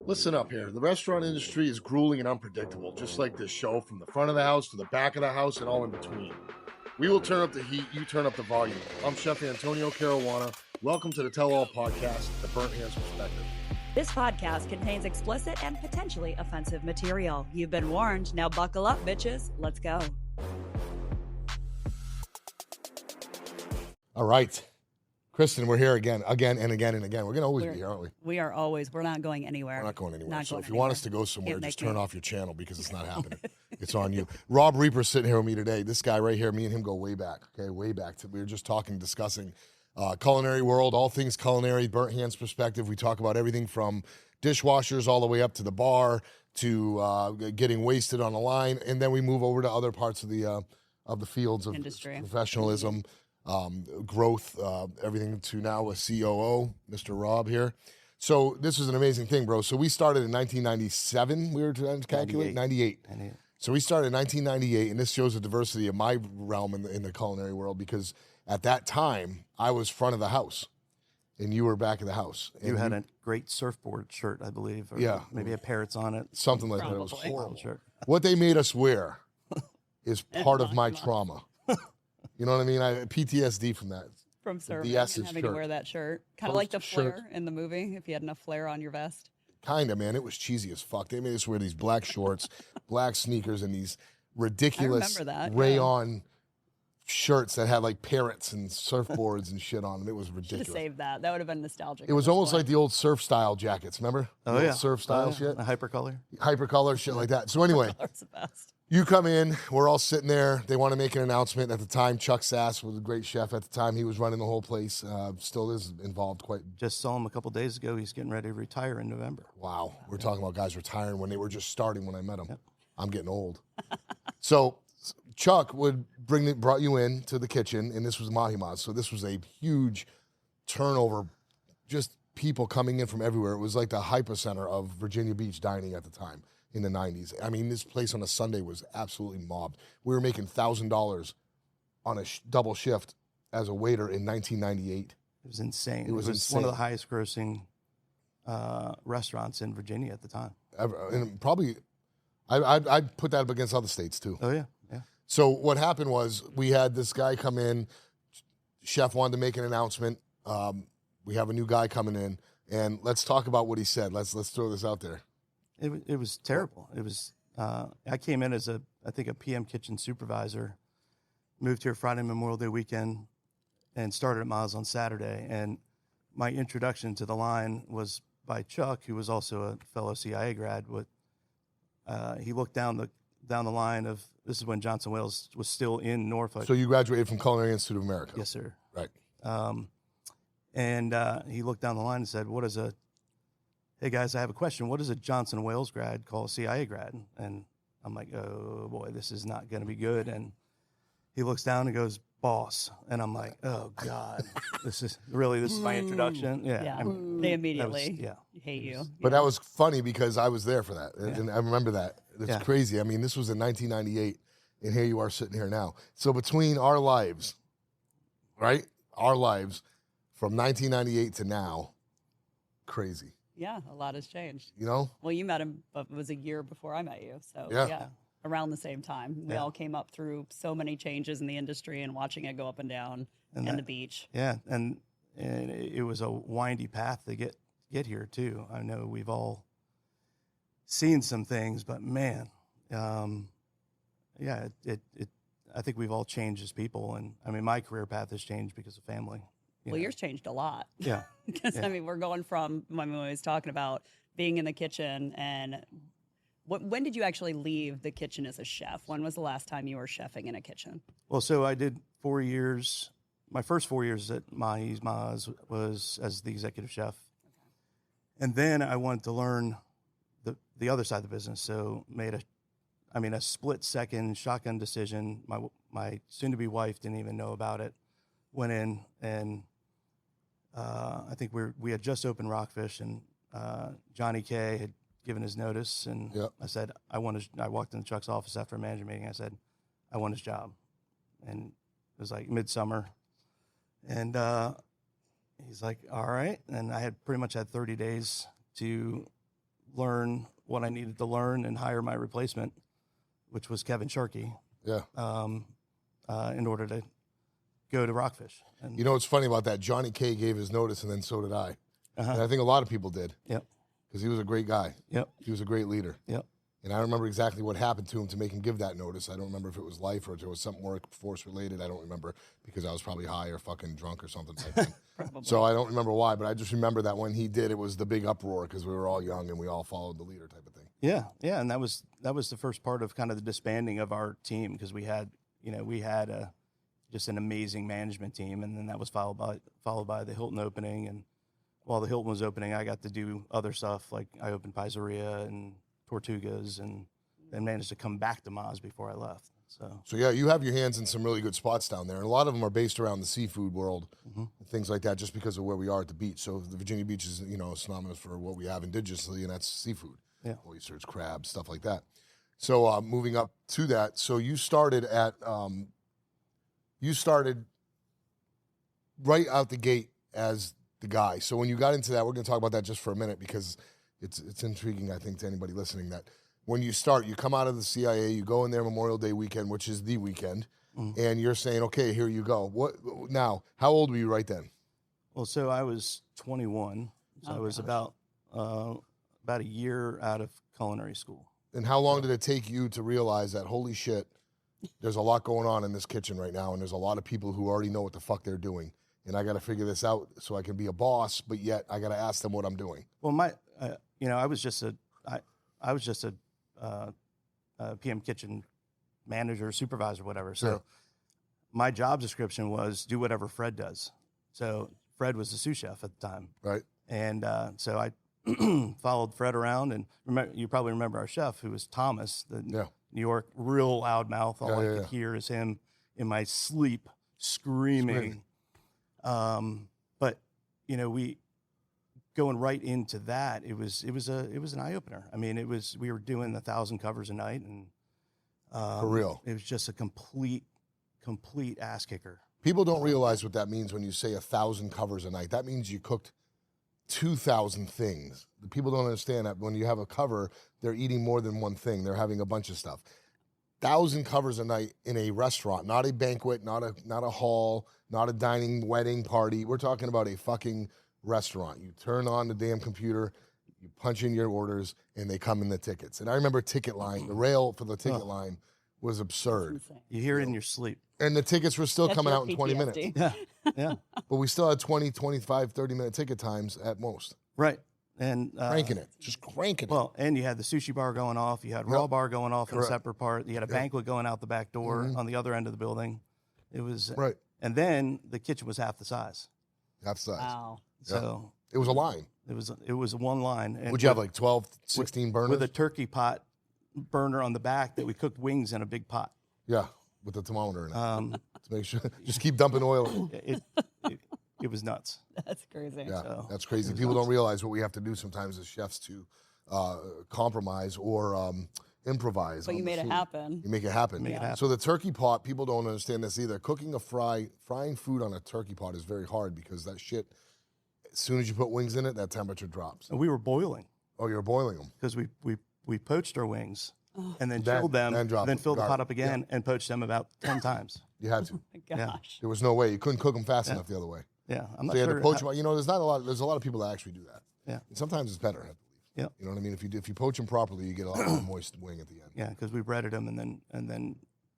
Listen up here. The restaurant industry is grueling and unpredictable, just like this show, from the front of the house to the back of the house and all in between. We will turn up the heat, you turn up the volume. I'm Chef Antonio Caruana. Welcome to the Tell All Podcast, The Burnt Hands Perspective. This podcast contains explicit and potentially offensive material. You've been warned. Now buckle up, bitches. Let's go. All right. Kristen, we're here again and again and again. We're going to always be here, aren't we? We are always. We're not going anywhere. We're not going anywhere. Not so going if you anywhere. want us to go somewhere, just turn off your channel because it's not happening. It's on you. Rob Reaper's sitting here with me today. This guy right here, me and him go way back, okay? Way back. We were just discussing culinary world, all things culinary, burnt hands perspective. We talk about everything from dishwashers all the way up to the bar to getting wasted on a line. And then we move over to other parts of the fields of industry, professionalism, growth, everything to now a COO, Mr. Rob here. So this is an amazing thing, bro. So we started in 1997. We were trying to calculate 98. So we started in 1998, and this shows the diversity of my realm in the culinary world, because at that time I was front of the house, and you were back of the house. And you had a great surfboard shirt, I believe. Or yeah, maybe a parrots on it. Something like Probably. that. It was horrible. Shirt. What they made us wear is part of my trauma. You know what I mean? I PTSD from that. From surfing the S and is having shirt. to wear that shirt. Kind of like the flare in the movie, if you had enough flare on your vest. Kind of, man. It was cheesy as fuck. They made us wear these black shorts, black sneakers, and these ridiculous rayon shirts that had like parrots and surfboards and shit on them. It was Should ridiculous. have saved that. That would have been nostalgic. It was almost like the old surf style jackets, remember? Oh, The yeah. old surf style shit. A hypercolor. Hypercolor, shit like that. So anyway, That's the best. you come in, we're all sitting there. They want to make an announcement. At the time, Chuck Sass was a great chef at the time. He was running the whole place. Still is involved quite. Just saw him a couple days ago. He's getting ready to retire in November. Wow. We're talking about guys retiring when they were just starting when I met them. Yep. I'm getting old. So Chuck brought you in to the kitchen, and this was Mahi Maz. So this was a huge turnover, just people coming in from everywhere. It was like the hypocenter of Virginia Beach dining at the time. In the 90s. I mean, this place on a Sunday was absolutely mobbed. We were making $1,000 on a double shift as a waiter in 1998. It was insane. It was insane. One of the highest grossing restaurants in Virginia at the time. And probably, I'd put that up against other states too. Oh, yeah. Yeah. So what happened was we had this guy come in. Chef wanted to make an announcement. We have a new guy coming in, and let's talk about what he said. Let's throw this out there. It was terrible. It was. I came in as I think a PM kitchen supervisor, moved here Friday Memorial Day weekend, and started at Maz on Saturday. And my introduction to the line was by Chuck, who was also a fellow CIA grad. He looked down the line of, this is when Johnson Wales was still in Norfolk. So you graduated from Culinary Institute of America. Yes, sir. Right. And he looked down the line and said, hey guys, I have a question. What does a Johnson Wales grad call a CIA grad? And I'm like, oh boy, this is not going to be good. And he looks down and goes, boss. And I'm like, oh God, this is my introduction. Yeah. They immediately hate you. But that was funny because I was there for that. Yeah. And I remember that. It's crazy. I mean, this was in 1998, and here you are sitting here now. So between our lives, right? Our lives from 1998 to now, crazy. Yeah, a lot has changed. You know? Well, you met him, but it was a year before I met you. So, Yeah. Around the same time. We all came up through so many changes in the industry and watching it go up and down and the beach. Yeah, and it was a windy path to get here, too. I know we've all seen some things, but man, I think we've all changed as people. And, I mean, my career path has changed because of family. Well, yours changed a lot. Yeah. Because, I mean, we're going from, when we was talking about being in the kitchen, and when did you actually leave the kitchen as a chef? When was the last time you were chefing in a kitchen? Well, so I did 4 years. My first 4 years at Mahi's Maz was as the executive chef. Okay. And then I wanted to learn the other side of the business. So made a split-second shotgun decision. My soon-to-be wife didn't even know about it. Went in and I think we had just opened Rockfish, and Johnny K had given his notice, and I said, I walked into Chuck's office after a manager meeting. I said, I want his job. And it was like midsummer. And he's like, all right. And I had pretty much had 30 days to learn what I needed to learn and hire my replacement, which was Kevin Sharkey, Yeah. in order to go to Rockfish. And You know what's funny about that? Johnny K gave his notice, and then so did I. And I think a lot of people did. Yep. Because he was a great guy. Yep. He was a great leader. Yep. And I don't remember exactly what happened to him to make him give that notice. I don't remember if it was life or if it was something workforce related. I don't remember because I was probably high or fucking drunk or something like that. So I don't remember why, but I just remember that when he did, it was the big uproar because we were all young and we all followed the leader type of thing. Yeah, yeah, and that was the first part of kind of the disbanding of our team because we had just an amazing management team, and then that was followed by the Hilton opening, and while the Hilton was opening, I got to do other stuff like I opened Pizzeria and Tortugas, and then managed to come back to Maz before I left. So yeah, you have your hands in some really good spots down there, and a lot of them are based around the seafood world, and things like that, just because of where we are at the beach. So the Virginia Beach is synonymous for what we have indigenously, and that's seafood, oysters, crabs, stuff like that. So moving up to that, so you started right out the gate as the guy. So when you got into that, we're going to talk about that just for a minute because it's intriguing, I think, to anybody listening that when you start, you come out of the CIA, you go in there Memorial Day weekend, which is the weekend, and you're saying, okay, here you go. What now? How old were you right then? Well, so I was 21. So I was about a year out of culinary school. And how long did it take you to realize that, holy shit, there's a lot going on in this kitchen right now, and there's a lot of people who already know what the fuck they're doing, and I got to figure this out so I can be a boss, but yet I got to ask them what I'm doing. Well, I was just a PM kitchen manager, supervisor, whatever. So my job description was do whatever Fred does. So Fred was the sous chef at the time. Right. And so I followed Fred around, and you probably remember our chef, who was Thomas, the New York real loud mouth. All I could hear is him in my sleep screaming. But we going right into that, it was an eye opener. I mean, we were doing 1,000 covers a night, and for real, it was just a complete ass kicker. People don't realize what that means when you say 1,000 covers a night. That means you cooked 2,000 things. People don't understand that when you have a cover, they're eating more than one thing. They're having a bunch of stuff. 1,000 covers a night in a restaurant, not a banquet, not a hall, not a dining wedding party. We're talking about a fucking restaurant. You turn on the damn computer, you punch in your orders, and they come in the tickets. And I remember ticket line, the rail for the ticket line was absurd. You hear it in your sleep. And the tickets were still That's coming your out in 20 minutes. PTSD. Yeah. But we still had 20, 25, 30-minute ticket times at most. Right. And Cranking it. Just cranking it. well, and you had the sushi bar going off. You had raw bar going off in a separate part. You had a banquet going out the back door on the other end of the building. It was Right. And then the kitchen was half the size. Half size. Wow. So It was a line. it was one line. And Would you have like 12, 16 burners? with a turkey pot burner on the back that we cooked wings in a big pot. Yeah, with the thermometer in it. To make sure. Just keep dumping oil. It was nuts. That's crazy. Yeah, So, that's crazy. People don't realize what we have to do sometimes as chefs to compromise or improvise. But on you the made it food. happen. You make it happen. Make it happen. So the turkey pot, people don't understand this either. Frying food on a turkey pot is very hard because that shit, as soon as you put wings in it, that temperature drops. and we were boiling Oh, you're boiling them. because we poached our wings and then Then- chilled them, then drop then it. filled the Got pot it. up again and poached them about 10 times. You had to. My gosh. There was no way. You couldn't cook them fast enough the other way. Yeah, I'm So not you had sure. to poach them. There's a lot of people that actually do that. Yeah. And sometimes it's better, I believe. Yeah. You know what I mean? If you poach them properly, you get a lot more moist wing at the end. Yeah, because we breaded them and then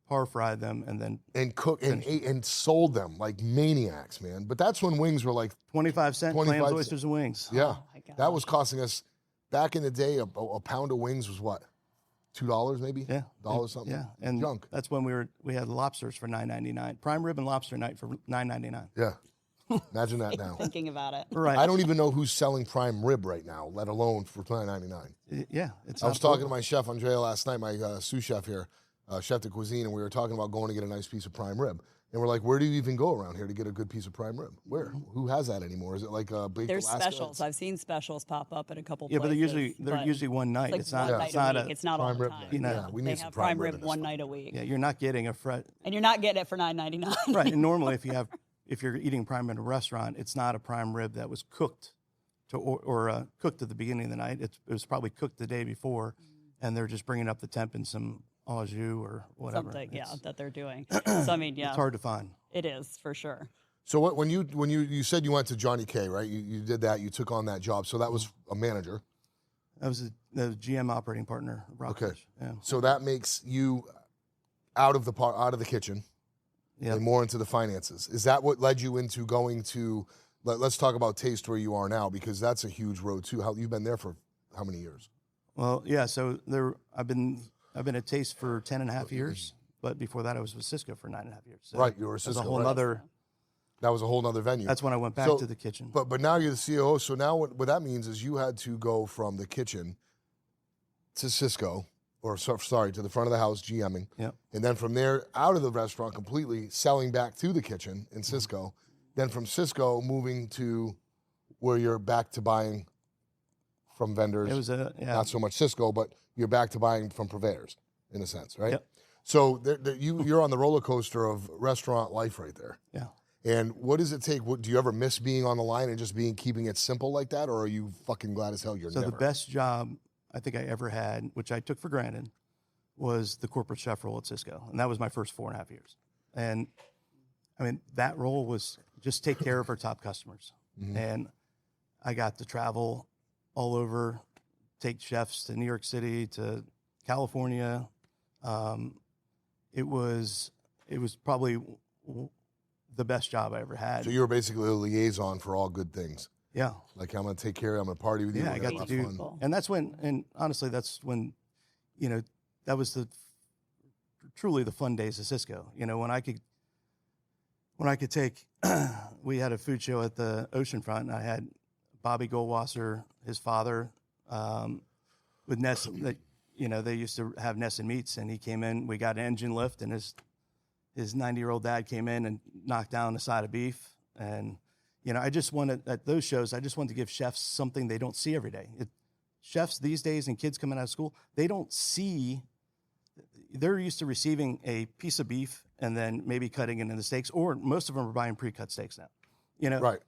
par fried them and then And cook and ate and sold them like maniacs, man. But that's when wings were like 25-cent 25 clams, cent. oysters, and wings. Yeah, Oh, my that was costing us back in the day. A pound of wings was what, $2 maybe? Yeah, $1 something. Yeah, and junk. that's when we had lobsters for $9.99. Prime rib and lobster night for $9.99. Yeah, imagine that now. Thinking about it. Right. I don't even know who's selling prime rib right now, let alone for $9.99. Yeah, it's. I was talking to my chef Andrea last night, my sous chef here, chef de cuisine, and we were talking about going to get a nice piece of prime rib. And we're like, where do you even go around here to get a good piece of prime rib? Where? Who has that anymore? Is it like a big There's Alaska? specials. I've seen specials pop up at a couple Yeah, places. but they're usually one night. Like It's not. one It's night not a week. It's not all prime the rib time. night. know, Yeah, we They need some have prime rib in this one stuff. night a week. Yeah, you're not getting a And you're not getting it for $9.99. right. And normally, if you're eating prime in a restaurant, it's not a prime rib that was cooked or cooked at the beginning of the night. It was probably cooked the day before, and they're just bringing up the temp in some au jus or whatever. Something, that they're doing. So I mean, It's hard to find. it is for sure. So when you said you went to Johnny K, right? You did that. You took on that job. So that was a manager. That was the GM operating partner. Okay. Yeah. So that makes you out of the kitchen, and more into the finances. Is that what led you into going to? Let's talk about Taste where you are now, because that's a huge road too. How you've been there for how many years? Well, yeah. So I've been at Taste for 10.5 years, but before that I was with Sysco for 9.5 years. So right, you were a Sysco. That was a whole nother venue. That's when I went back to the kitchen. But now you're the COO. So now what that means is you had to go from the kitchen to Sysco, to the front of the house GMing, and then from there out of the restaurant completely, selling back to the kitchen in Sysco. Then from Sysco moving to where you're back to buying from vendors. It was not so much Sysco, but you're back to buying from purveyors in a sense, right? Yep. So you're on the roller coaster of restaurant life right there. Yeah. And what does it take? Do you ever miss being on the line and just keeping it simple like that, or are you fucking glad as hell you're never? So the best job I think I ever had, which I took for granted, was the corporate chef role at Sysco, and that was my first 4.5 years. And I mean, that role was just take care of our top customers. And I got to travel all over, take chefs to New York City, to California. It was probably the best job I ever had. So you were basically a liaison for all good things. Yeah. Like, I'm going to take care of you, I'm going to party with you. Yeah, I got to do. Fun. And that's when, and honestly, that's when, that was truly the fun days of Sysco. When I could take, we had a food show at the oceanfront, and I had Bobby Goldwasser, his father, with Ness, they used to have Ness and Meats, and he came in, we got an engine lift, and his 90-year-old dad came in and knocked down a side of beef. And, I just wanted, at those shows, I just wanted to give chefs something they don't see every day. Chefs these days and kids coming out of school, they don't see, they're used to receiving a piece of beef and then maybe cutting it into steaks, or most of them are buying pre-cut steaks now. Right.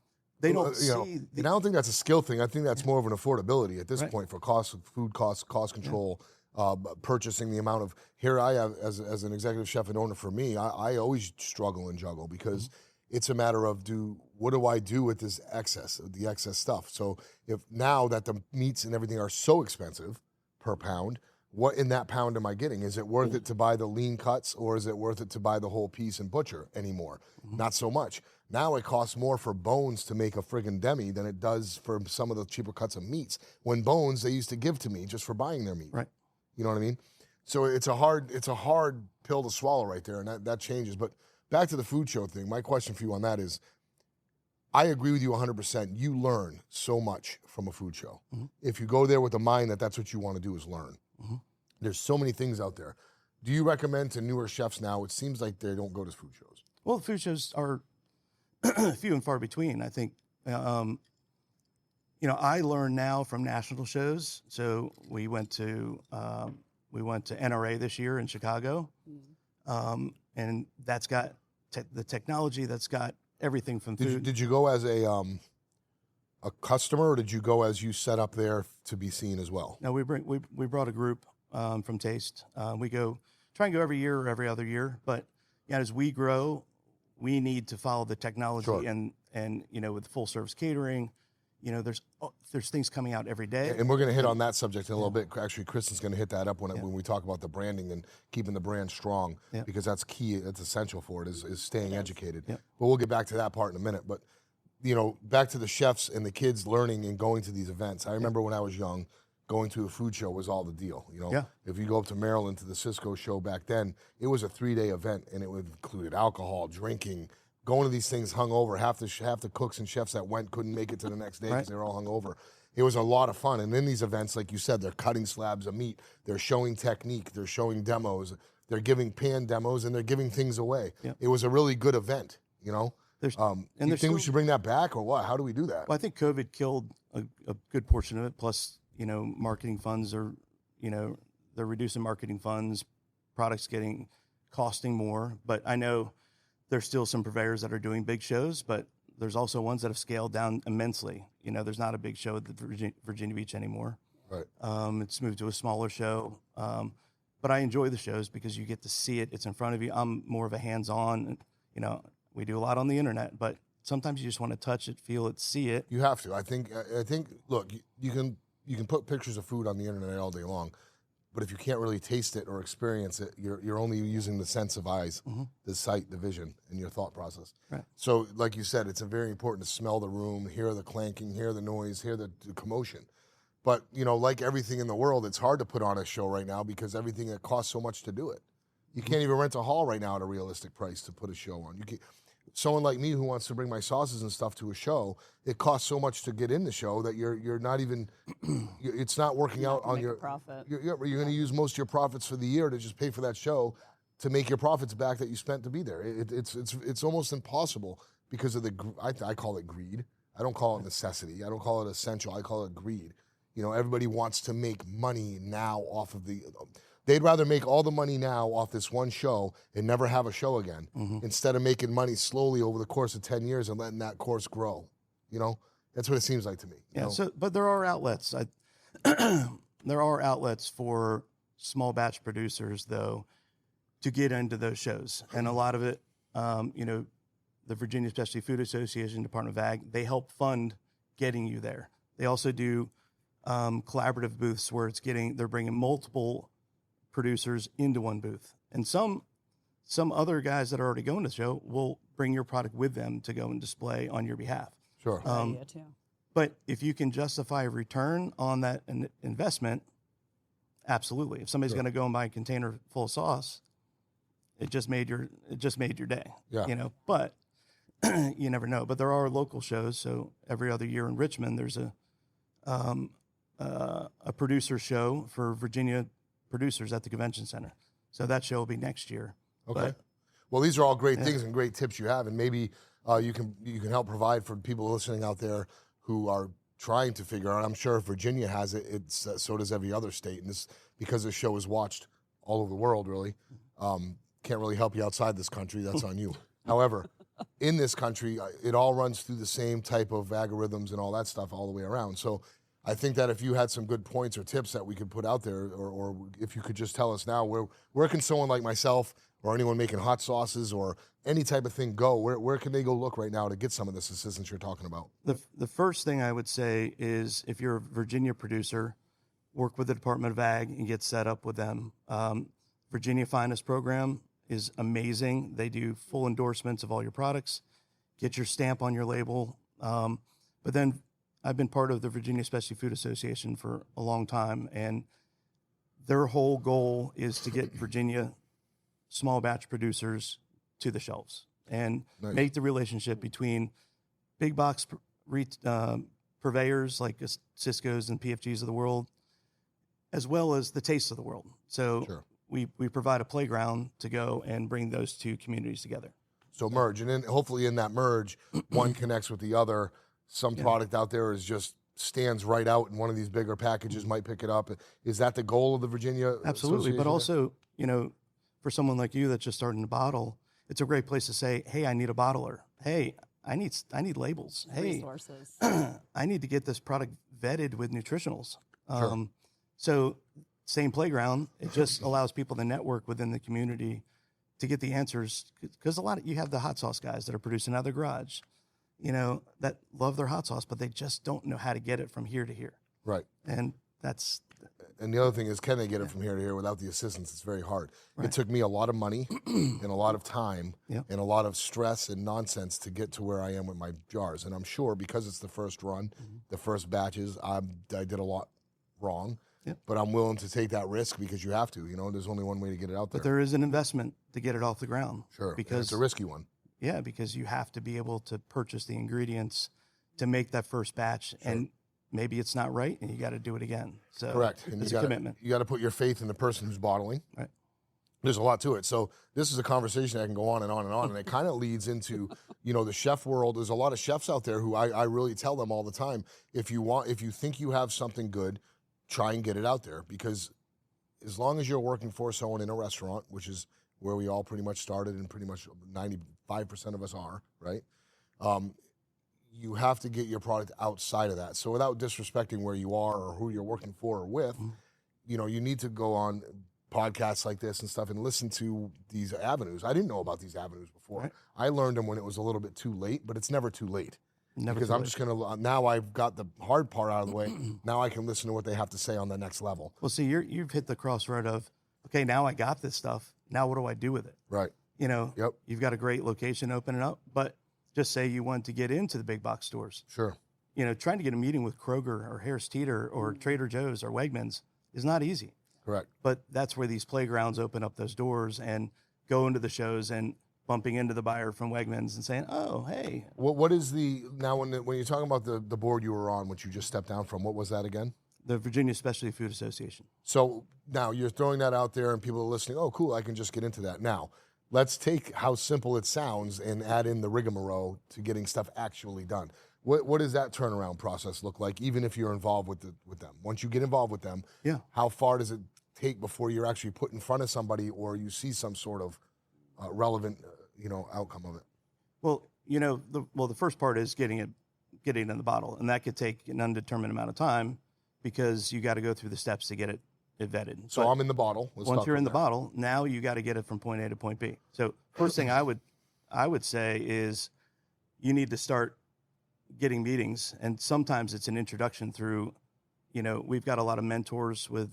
They don't see. And I don't think that's a skill thing. I think that's more of an affordability at this point for food costs, cost control, purchasing the amount of. Here I have, as an executive chef and owner, for me, I always struggle and juggle because it's a matter of what do I do with this the excess stuff? So if now that the meats and everything are so expensive per pound, what in that pound am I getting? Is it worth it to buy the lean cuts, or is it worth it to buy the whole piece and butcher anymore? Not so much. Now it costs more for bones to make a friggin' demi than it does for some of the cheaper cuts of meats. When bones, they used to give to me just for buying their meat. Right. You know what I mean? So it's a hard pill to swallow right there, and that changes. But back to the food show thing, my question for you on that is, I agree with you 100%. You learn so much from a food show. If you go there with the mind that that's what you want to do is learn. There's so many things out there. Do you recommend to newer chefs now? It seems like they don't go to food shows. Well, food shows are few and far between. I think, I learn now from national shows. So we went to NRA this year in Chicago, and that's got the technology. That's got everything from food. Did you go as a customer, or did you go as you set up there to be seen as well? No, we brought a group from Taste. We try and go every year or every other year. But as we grow, we need to follow the technology and with full service catering. There's things coming out every day. And we're going to hit on that subject in a little bit. Actually, Kristen's going to hit that up when we talk about the branding and keeping the brand strong, because that's key. That's essential for it is staying educated. But we'll get back to that part in a minute. But, back to the chefs and the kids learning and going to these events. I remember when I was young, going to a food show was all the deal. If you go up to Maryland to the Sysco show back then, it was a 3-day event, and it included alcohol, drinking, going to these things hungover. Half the cooks and chefs that went couldn't make it to the next day because they were all hungover. It was a lot of fun. And in these events, like you said, they're cutting slabs of meat, they're showing technique, they're showing demos, they're giving pan demos, and they're giving things away. It was a really good event. Do you think we should bring that back, or what? How do we do that? Well, I think COVID killed a good portion of it. Plus, marketing funds are, they're reducing marketing funds, products costing more. But I know there's still some purveyors that are doing big shows, but there's also ones that have scaled down immensely. You know, there's not a big show at the Virginia Beach anymore. Right. It's moved to a smaller show. But I enjoy the shows because you get to see it. It's in front of you. I'm more of a hands-on. You know, we do a lot on the internet, but sometimes you just want to touch it, feel it, see it. You have to. I think. Look, you can put pictures of food on the internet all day long, but if you can't really taste it or experience it, you're only using the sense of eyes, the sight, the vision, and your thought process. Right. So, like you said, it's very important to smell the room, hear the clanking, hear the noise, hear the commotion. But, you know, like everything in the world, it's hard to put on a show right now because everything, it costs so much to do it. You can't even rent a hall right now at a realistic price to put a show on. Someone like me who wants to bring my sauces and stuff to a show, it costs so much to get in the show that you're not even, it's not working out on your profit. You're going to use most of your profits for the year to just pay for that show to make your profits back that you spent to be there. It's almost impossible because of I call it greed. I don't call it necessity. I don't call it essential. I call it greed. You know, everybody wants to make money now off of they'd rather make all the money now off this one show and never have a show again instead of making money slowly over the course of 10 years and letting that course grow. You know, that's what it seems like to me. Yeah. You know? So, but there are outlets. There are outlets for small batch producers, though, to get into those shows. And a lot of it, you know, the Virginia Specialty Food Association, Department of Ag, they help fund getting you there. They also do collaborative booths where they're bringing multiple producers into one booth. And some other guys that are already going to the show will bring your product with them to go and display on your behalf. Sure. Yeah, too. But if you can justify a return on that investment, absolutely. If somebody's going to go and buy a container full of sauce, it just made your day. Yeah. You know, but you never know. But there are local shows. So every other year in Richmond, there's a producer show for Virginia producers at the convention center. So that show will be next year. Okay. But, well, these are all great things and great tips you have, and maybe you can help provide for people listening out there who are trying to figure out. I'm sure if Virginia has it, so does every other state, and this because this show is watched all over the world. Really, can't really help you outside this country. That's on you. However, in this country, it all runs through the same type of algorithms and all that stuff all the way around. So I think that if you had some good points or tips that we could put out there, or if you could just tell us now, where can someone like myself or anyone making hot sauces or any type of thing go? Where can they go look right now to get some of this assistance you're talking about? The first thing I would say is if you're a Virginia producer, work with the Department of Ag and get set up with them. Virginia Finest program is amazing. They do full endorsements of all your products, get your stamp on your label. But then I've been part of the Virginia Specialty Food Association for a long time, and their whole goal is to get Virginia small batch producers to the shelves and make the relationship between big box purveyors like Sysco's and PFGs of the world, as well as the tastes of the world. So we provide a playground to go and bring those two communities together. So merge, and then hopefully in that merge, one connects with the other. Some product out there stands right out, and one of these bigger packages might pick it up. Is that the goal of the Virginia? Absolutely, but also, you know, for someone like you that's just starting to bottle, it's a great place to say, "Hey, I need a bottler. Hey, I need labels. Hey, Resources. I need to get this product vetted with nutritionals." So same playground. It just allows people to network within the community to get the answers, because you have the hot sauce guys that are producing out of their garage, you know, that love their hot sauce, but they just don't know how to get it from here to here. Right. And the other thing is, can they get it from here to here without the assistance? It's very hard. Right. It took me a lot of money and a lot of time and a lot of stress and nonsense to get to where I am with my jars. And I'm sure because it's the first run, the first batches, I did a lot wrong. But I'm willing to take that risk because you have to. You know, there's only one way to get it out there. But there is an investment to get it off the ground. Sure, because it's a risky one. Yeah, because you have to be able to purchase the ingredients to make that first batch, and maybe it's not right, and you got to do it again. So correct, and it's a commitment. You got to put your faith in the person who's bottling. Right. There's a lot to it. So this is a conversation that can go on and on and on, and it kind of leads into, you know, the chef world. There's a lot of chefs out there who I really tell them all the time, if you think you have something good, try and get it out there, because as long as you're working for someone in a restaurant, which is where we all pretty much started and pretty much 95% of us are, right? you have to get your product outside of that. So without disrespecting where you are or who you're working for or with, you know, you need to go on podcasts like this and stuff and listen to these avenues. I didn't know about these avenues before. Right. I learned them when it was a little bit too late, but it's never too late. Never Because too I'm late. just going to, now I've got the hard part out of the way. Now I can listen to what they have to say on the next level. Well, see, you've hit the crossroad of, okay, now I got this stuff. Now what do I do with it? Right. You know, Yep. you've got a great location opening up, but just say you want to get into the big box stores. Sure. You know, trying to get a meeting with Kroger or Harris Teeter or Trader Joe's or Wegmans is not easy. Correct. But that's where these playgrounds open up those doors and go into the shows and bumping into the buyer from Wegmans and saying, oh, hey. What is the, now when you're talking about the board you were on, which you just stepped down from, what was that again? The Virginia Specialty Food Association. So now you're throwing that out there and people are listening, oh, cool, I can just get into that. Now, let's take how simple it sounds and add in the rigmarole to getting stuff actually done. What does that turnaround process look like, even if you're involved with them? Once you get involved with them, Yeah. how far does it take before you're actually put in front of somebody or you see some sort of relevant outcome of it? Well, you know, the first part is getting it in the bottle, and that could take an undetermined amount of time because you got to go through the steps to get it vetted. So I'm in the bottle. Once you're in the bottle, now you got to get it from point A to point B. So first thing I would say is you need to start getting meetings, and sometimes it's an introduction through, you know, we've got a lot of mentors with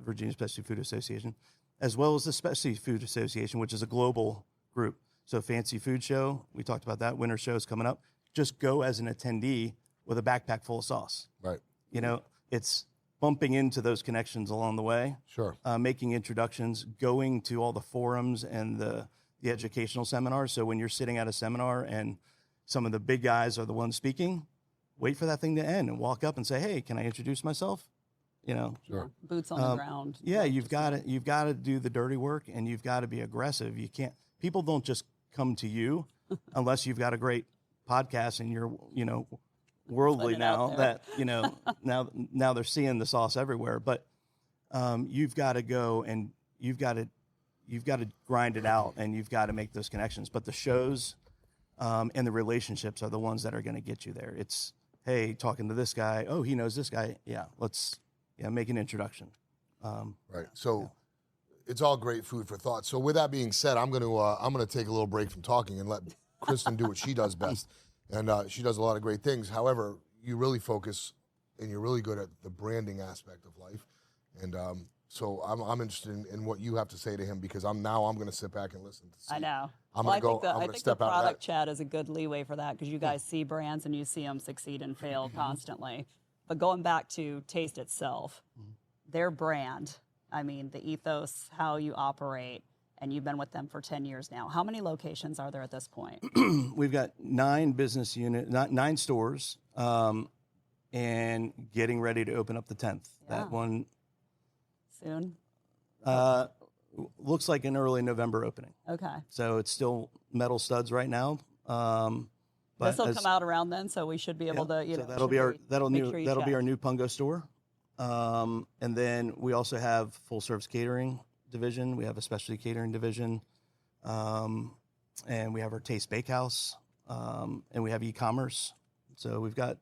Virginia Specialty Food Association, as well as the Specialty Food Association, which is a global group. So Fancy Food Show, we talked about that. Winter Show is coming up. Just go as an attendee with a backpack full of sauce. Right. You know, it's bumping into those connections along the way. Sure. Making introductions, going to all the forums and the educational seminars. So when you're sitting at a seminar and some of the big guys are the ones speaking, wait for that thing to end and walk up and say, hey, can I introduce myself? You know, Sure. Boots on the ground. yeah, you've got to do the dirty work and you've got to be aggressive. People don't just come to you unless you've got a great podcast and you're, you know, worldly now that, you know, now they're seeing the sauce everywhere, but you've got to go and you've got to grind it out and you've got to make those connections. But the shows and the relationships are the ones that are going to get you there. It's, hey, talking to this guy. Oh, he knows this guy. Yeah. Let's make an introduction. Right. So it's all great food for thought. So with that being said, I'm gonna take a little break from talking and let Kristen do what she does best. And she does a lot of great things. However, you really focus and you're really good at the branding aspect of life. And so I'm interested in what you have to say to him because I'm going to sit back and listen. To see. I know. I think the product chat is a good leeway for that because you guys see brands and you see them succeed and fail constantly. But going back to Taste itself, their brand, I mean, the ethos, how you operate, and you've been with them for 10 years now. How many locations are there at this point? We've got 9 business units, 9 stores, and getting ready to open up the 10th. Yeah. That one Soon? looks like an early November opening. Okay. So it's still metal studs right now. But This will come out around then, so we should be able to, so that'll be our new Pungo store. And then we also have full service catering division. We have a specialty catering division. And we have our Taste Bakehouse. And we have e-commerce. So we've got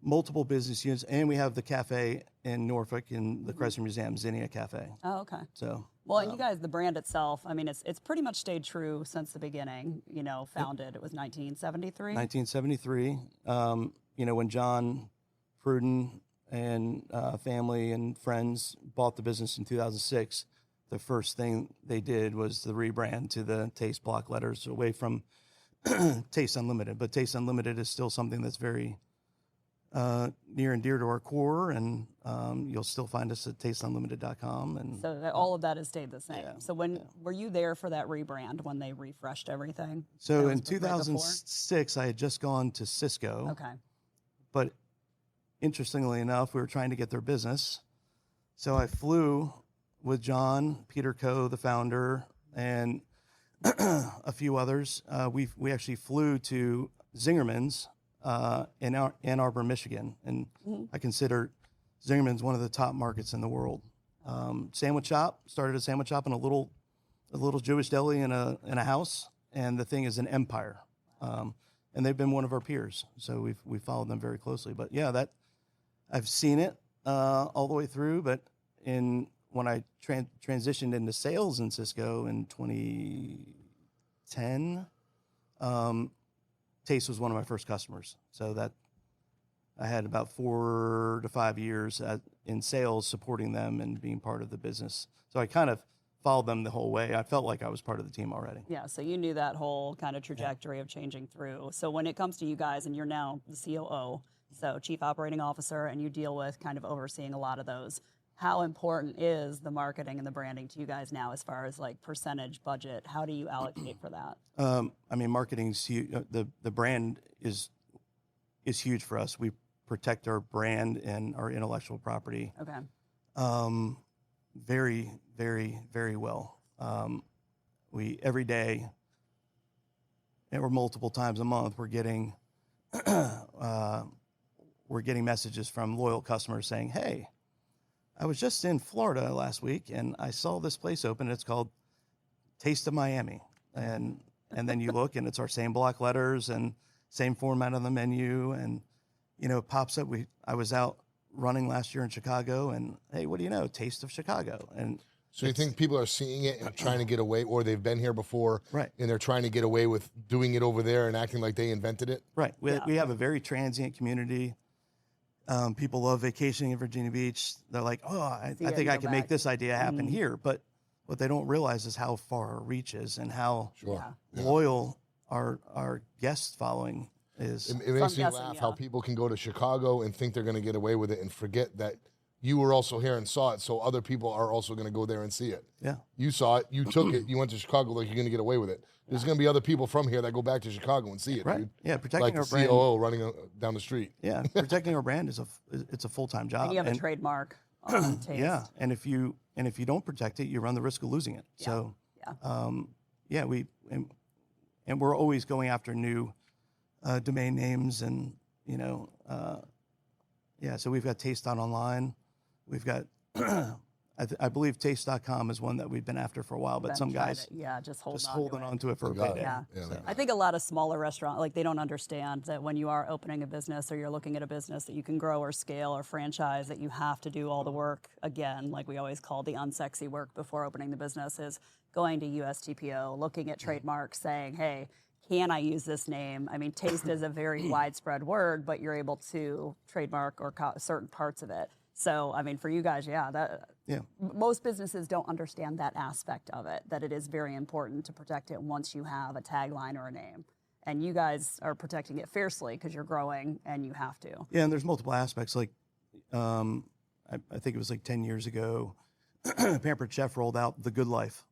multiple business units, and we have the cafe in Norfolk in the Chrysler Museum, Zinnia Cafe. Oh, okay. So Well, and you guys, the brand itself, I mean, it's pretty much stayed true since the beginning. You know, founded, it was 1973. 1973, you know, when John Pruden and family and friends bought the business in 2006, the first thing they did was the rebrand to the Taste block letters away from Taste Unlimited. But Taste Unlimited is still something that's very near and dear to our core, and you'll still find us at tasteunlimited.com. And So all of that has stayed the same. Yeah, So were you there for that rebrand when they refreshed everything? So That in was right before? 2006, I had just gone to Sysco. Okay. But interestingly enough, we were trying to get their business. So I flew with John, Peter Coe, the founder, and a few others. We actually flew to Zingerman's in Ann Arbor, Michigan. And I consider Zingerman's one of the top markets in the world. Sandwich shop, started a sandwich shop in a little Jewish deli in a house. And the thing is an empire. and they've been one of our peers, so we've followed them very closely. But yeah, that I've seen it all the way through. But when I transitioned into sales in Sysco in 2010, Taste was one of my first customers. So that I had about 4 to 5 years in sales supporting them and being part of the business. So I kind of followed them the whole way. I felt like I was part of the team already. Yeah, so you knew that whole kind of trajectory of changing through. So when it comes to you guys, and you're now the COO, so Chief Operating Officer, and you deal with kind of overseeing a lot of those, how important is the marketing and the branding to you guys now as far as like percentage budget? How do you allocate for that? I mean, marketing's huge. The brand is huge for us. We protect our brand and our intellectual property. Okay. Very, very, very well. We every day, or multiple times a month, we're getting messages from loyal customers saying, "Hey, I was just in Florida last week and I saw this place open. It's called Taste of Miami." And then you look and it's our same block letters and same format on the menu, and it pops up. I was out running last year in Chicago, and hey, what do you know? Taste of Chicago. And so you think people are seeing it and trying to get away, or they've been here before, right? And they're trying to get away with doing it over there and acting like they invented it, right? We have a very transient community. People love vacationing in Virginia Beach. They're like, oh, I think I can make this idea happen here. But what they don't realize is how far our reach is and how loyal our guest following is. It makes me laugh how people can go to Chicago and think they're going to get away with it and forget that you were also here and saw it, so other people are also going to go there and see it. Yeah. You saw it, you took it, you went to Chicago, like you're going to get away with it. There's going to be other people from here that go back to Chicago and see it, right? Dude. Yeah, protecting like our the brand. COO running down the street. Yeah, protecting our brand is a full-time job. And you have a trademark on Taste. Yeah, and if you don't protect it, you run the risk of losing it. Yeah. So, yeah, and we're always going after new domain names, and so we've got Taste.online. We've got, I believe Taste.com is one that we've been after for a while, but some guys, just holding on to it for a payday. Yeah. So. I think a lot of smaller restaurants, like, they don't understand that when you are opening a business or you're looking at a business that you can grow or scale or franchise, that you have to do all the work again, like we always call the unsexy work before opening the business, is going to USTPO, looking at trademarks, saying, hey, can I use this name? I mean, taste is a very widespread word, but you're able to trademark or certain parts of it. So, I mean, for you guys, most businesses don't understand that aspect of it, that it is very important to protect it once you have a tagline or a name. And you guys are protecting it fiercely because you're growing and you have to. Yeah, and there's multiple aspects. Like, I think it was like 10 years ago, Pampered Chef rolled out The Good Life.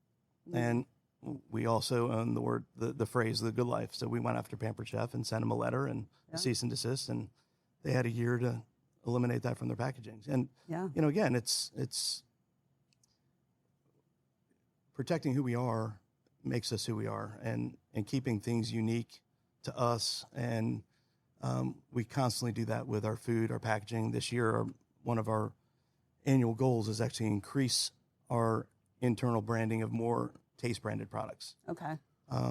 And we also own the phrase The Good Life. So we went after Pampered Chef and sent them a letter and a cease and desist. And they had a year to eliminate that from their packaging. And, again, it's protecting who we are makes us who we are, and keeping things unique to us. And we constantly do that with our food, our packaging. This year, one of our annual goals is actually increase our internal branding of more Taste branded products. Okay.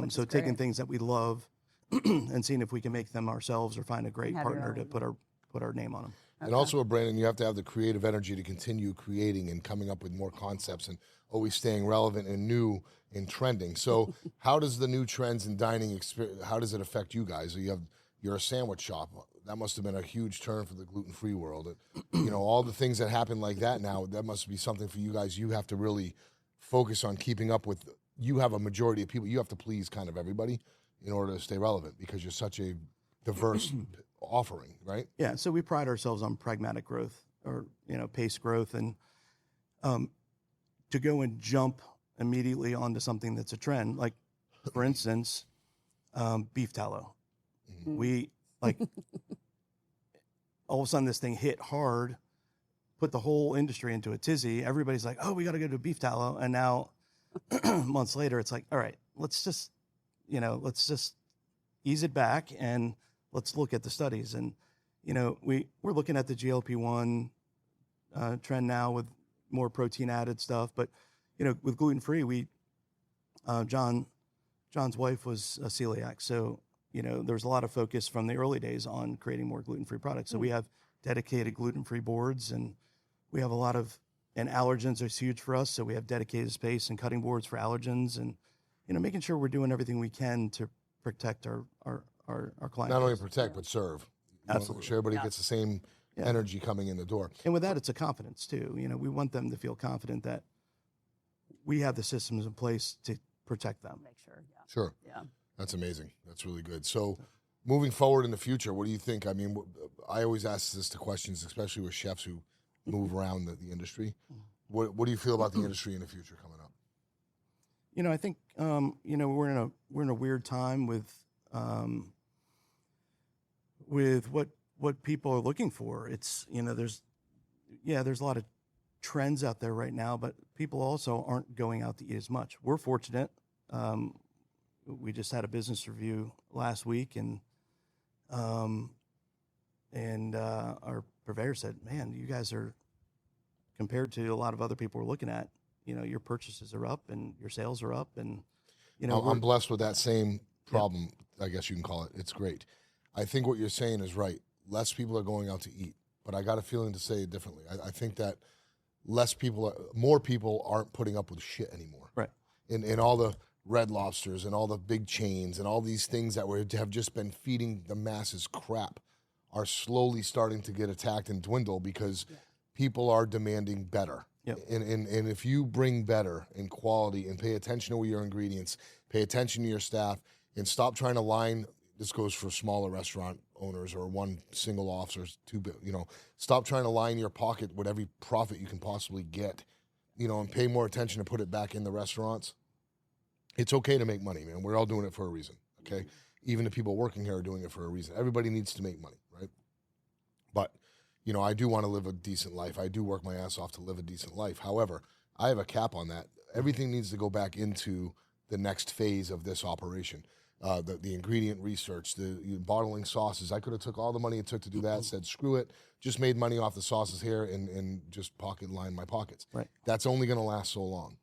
So taking things that we love and seeing if we can make them ourselves or find a great partner to put our name on them. And also, a Brandon, you have to have the creative energy to continue creating and coming up with more concepts and always staying relevant and new and trending. So how does the new trends in dining experience, how does it affect you guys? You're a sandwich shop. That must have been a huge turn for the gluten-free world. All the things that happen like that now, that must be something for you guys. You have to really focus on keeping up with. You have a majority of people. You have to please kind of everybody in order to stay relevant because you're such a diverse offering, right? Yeah, so we pride ourselves on pragmatic growth, or paced growth, and to go and jump immediately onto something that's a trend, like for instance, beef tallow. Mm-hmm. We all of a sudden this thing hit hard, put the whole industry into a tizzy. Everybody's like, "Oh, we got to go to beef tallow," and now months later, it's like, "All right, let's just ease it back and." Let's look at the studies. And, we're looking at the GLP-1 trend now with more protein added stuff. But, with gluten-free, John's wife was a celiac. So there's a lot of focus from the early days on creating more gluten-free products. So we have dedicated gluten-free boards, and we have a lot of, and allergens are huge for us. So we have dedicated space and cutting boards for allergens, and, making sure we're doing everything we can to protect our clients. Not only protect, but serve. Absolutely. Make sure everybody gets the same energy coming in the door. And with that, it's a confidence too. We want them to feel confident that we have the systems in place to protect them. Make sure. Yeah. Sure. Yeah. That's amazing. That's really good. So moving forward in the future, what do you think? I mean, I always ask this to questions, especially with chefs who move around the industry. What do you feel about the industry in the future coming up? I think we're in a weird time with what people are looking for. It's there's a lot of trends out there right now, but people also aren't going out to eat as much. We're fortunate. We just had a business review last week, and our purveyor said, "Man, you guys are, compared to a lot of other people we're looking at, your purchases are up and your sales are up, and I'm blessed with that same problem. I guess you can call it. It's great. I think what you're saying is right. Less people are going out to eat, but I got a feeling to say it differently. I think that more people aren't putting up with shit anymore. Right. In all the Red Lobsters and all the big chains and all these things that have just been feeding the masses crap are slowly starting to get attacked and dwindle because people are demanding better. Yep. And if you bring better in quality and pay attention to your ingredients, pay attention to your staff, and stop trying to line. This goes for smaller restaurant owners or one single officer, stop trying to line your pocket with every profit you can possibly get, and pay more attention to put it back in the restaurants. It's okay to make money, man. We're all doing it for a reason, okay? Even the people working here are doing it for a reason. Everybody needs to make money, right? But, I do want to live a decent life. I do work my ass off to live a decent life. However, I have a cap on that. Everything needs to go back into the next phase of this operation. The ingredient research, the bottling sauces. I could have took all the money it took to do that, said, screw it, just made money off the sauces here and just line my pockets. Right. That's only going to last so long.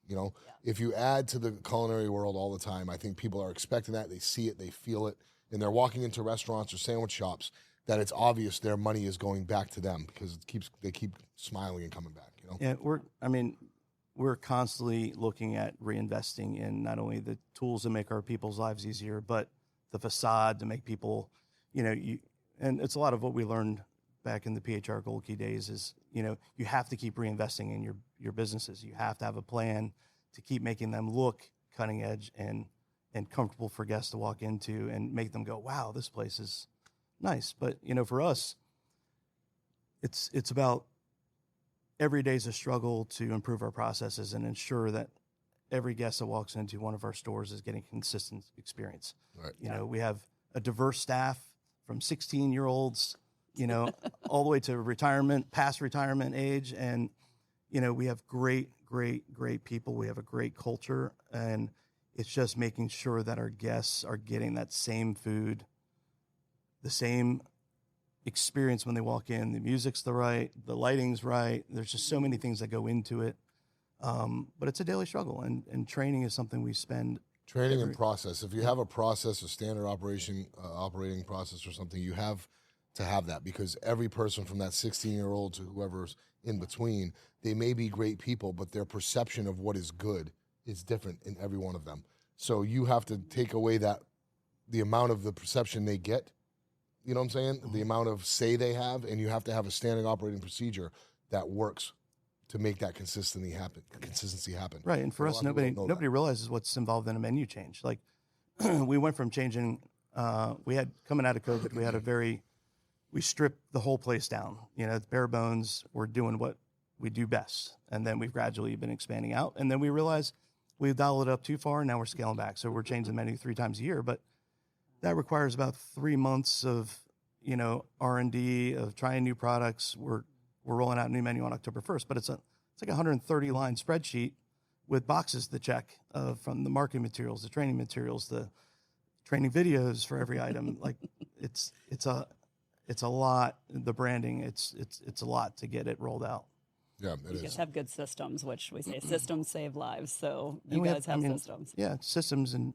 If you add to the culinary world all the time, I think people are expecting that. They see it, they feel it, and they're walking into restaurants or sandwich shops that it's obvious their money is going back to them because they keep smiling and coming back. Yeah, we're constantly looking at reinvesting in not only the tools to make our people's lives easier, but the facade to make people, and it's a lot of what we learned back in the PHR Gold Key days is, you have to keep reinvesting in your businesses. You have to have a plan to keep making them look cutting edge and comfortable for guests to walk into and make them go, wow, this place is nice. But, for us, it's about every day is a struggle to improve our processes and ensure that every guest that walks into one of our stores is getting consistent experience. Right. We have a diverse staff from 16-year-olds, all the way to past retirement age. And, we have great, great, great people. We have a great culture. And it's just making sure that our guests are getting that same food, the same experience when they walk in. The music's the lighting's right. There's just so many things that go into it. But it's a daily struggle, and training is something we spend. Training and process. If you have a process, a standard operating process or something, you have to have that, because every person from that 16-year-old to whoever's in between, they may be great people, but their perception of what is good is different in every one of them. So you have to take away the amount of the perception they get. You know what I'm saying? The amount of say they have, and you have to have a standing operating procedure that works to make that consistency happen. Right, and for us, nobody realizes what's involved in a menu change. Like, we went from changing, coming out of COVID, we stripped the whole place down. It's bare bones. We're doing what we do best. And then we've gradually been expanding out. And then we realized we've dialed it up too far, and now we're scaling back. So we're changing the menu 3 times a year, but that requires about 3 months of, R&D, of trying new products. We're rolling out a new menu on October 1st, but it's like a 130-line spreadsheet with boxes to check from the marketing materials, the training materials, the training videos for every item. Like it's a lot. The branding, it's a lot to get it rolled out. Yeah, it is. You just have good systems, which we say systems save lives. So you guys have systems. Yeah, systems, and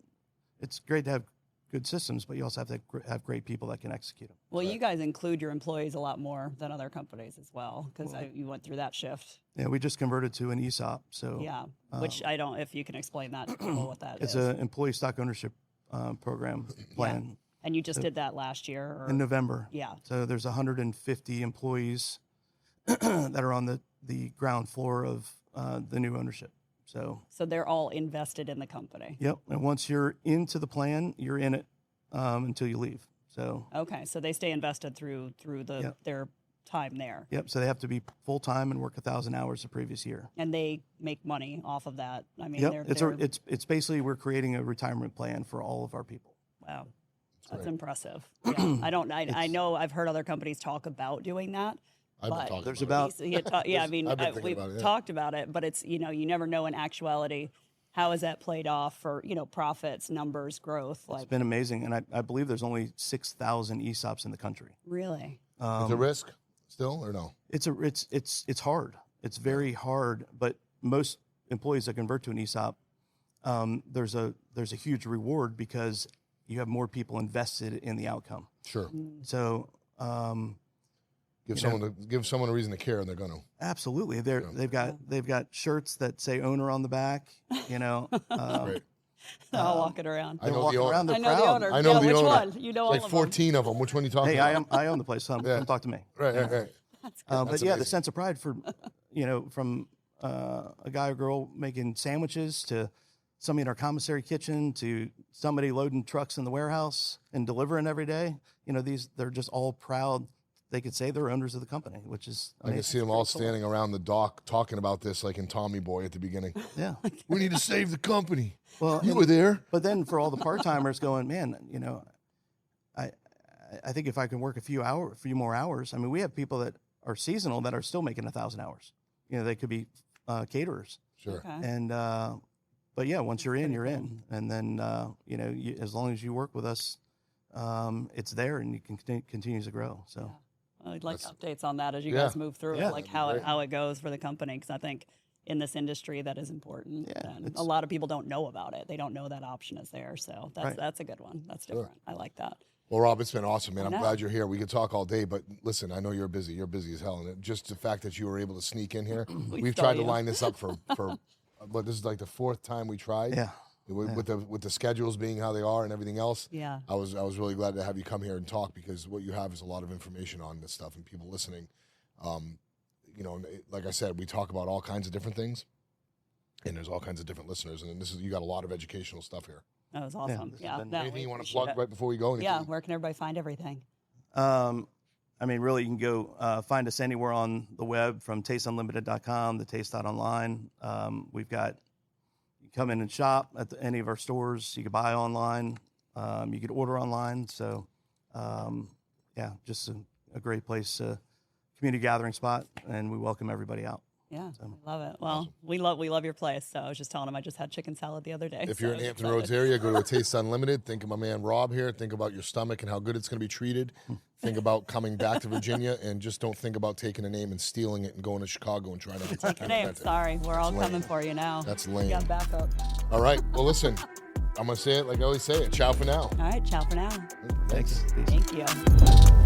it's great to have good systems, but you also have to have great people that can execute them. Well, you guys include your employees a lot more than other companies as well, because you went through that shift. Yeah, we just converted to an ESOP. So Yeah, which I don't, if you can explain that to people what that it's is. an employee stock ownership program plan And you just did that last year? Or? in November. Yeah. So there's 150 employees that are on the ground floor of the new ownership. So they're all invested in the company. yep. And once you're into the plan, you're in it until you leave. So Okay, so they stay invested through their time there, yep. So they have to be full time and work 1,000 hours the previous year. and they make money off of that. I mean, Yep. they're It's basically we're creating a retirement plan for all of our people. wow, that's impressive. Yeah, I know I've heard other companies talk about doing that. I've been But talking there's about it. about I mean, I've been thinking we've about it, yeah. talked about it, but it's, you never know in actuality how is that played off for, profits, numbers, growth. it's been amazing, and I believe there's only 6,000 ESOPs in the country. Really? Is it risk still or no? It's hard. It's very hard, but most employees that convert to an ESOP, there's a huge reward because you have more people invested in the outcome. Sure. So Give someone a reason to care, and they're going to. absolutely, they've got shirts that say owner on the back. Great. I'll walk it around. I know walking the owner. around, they're I know the proud. owner. I know yeah, the which owner. one? You know all Like of 14 of them. Which one are you talking Hey, about? I own the place. So come talk to me. Right. But That's yeah, the amazing. sense of pride for, from a guy or girl making sandwiches to somebody in our commissary kitchen to somebody loading trucks in the warehouse and delivering every day. They're just all proud. They could say they're owners of the company, which is I can amazing. see them all standing around the dock talking about this like in Tommy Boy at the beginning. Yeah. We need to save the company. Well, You were there. But then for all the part timers going, man, I think if I can work a few more hours. I mean, we have people that are seasonal that are still making 1,000 hours. They could be caterers. Sure. Okay. And but yeah, once you're in, you're in. And then as long as you work with us, it's there and you can continue to grow. So I'd like updates on that as you Yeah. guys move through, Yeah. like how it goes for the company, because I think in this industry that is important. Yeah, And a lot of people don't know about it. They don't know that option is there. So that's a good one. That's different. I like that. Well, Rob, it's been awesome, man. I'm know. glad you're here. We could talk all day, but listen, I know you're busy. You're busy as hell, and just the fact that you were able to sneak in here, we've saw tried to you. line this up for but this is like the 4th time we tried. yeah. With the schedules being how they are and everything else. Yeah. I was really glad to have you come here and talk, because what you have is a lot of information on this stuff and people listening. Like I said, we talk about all kinds of different things, and there's all kinds of different listeners, and you got a lot of educational stuff here. That was awesome. this has Yeah. been- No, Anything we you want to appreciate plug it. right before we go? Anything? Yeah. Where can everybody find everything? I mean, really, you can go find us anywhere on the web, from tasteunlimited.com to taste.online. We've got, you come in and shop at any of our stores. You can buy online. You could order online. So, just a great place, community gathering spot, and we welcome everybody out. Yeah, I love it. Well, we love your place. So I was just telling him I just had chicken salad the other day. If so you're I in was Hampton excited. Roads area, go to a Taste Unlimited. Think of my man Rob here. Think about your stomach and how good it's going to be treated. Think about coming back to Virginia, and just don't think about taking a name and stealing it and going to Chicago and trying to Take your name. Sorry, we're all coming for you now. That's You lame. got backup. All right. Well, listen, I'm going to say it like I always say it. Ciao for now. All right, ciao for now. Thanks. Peace. Thank you.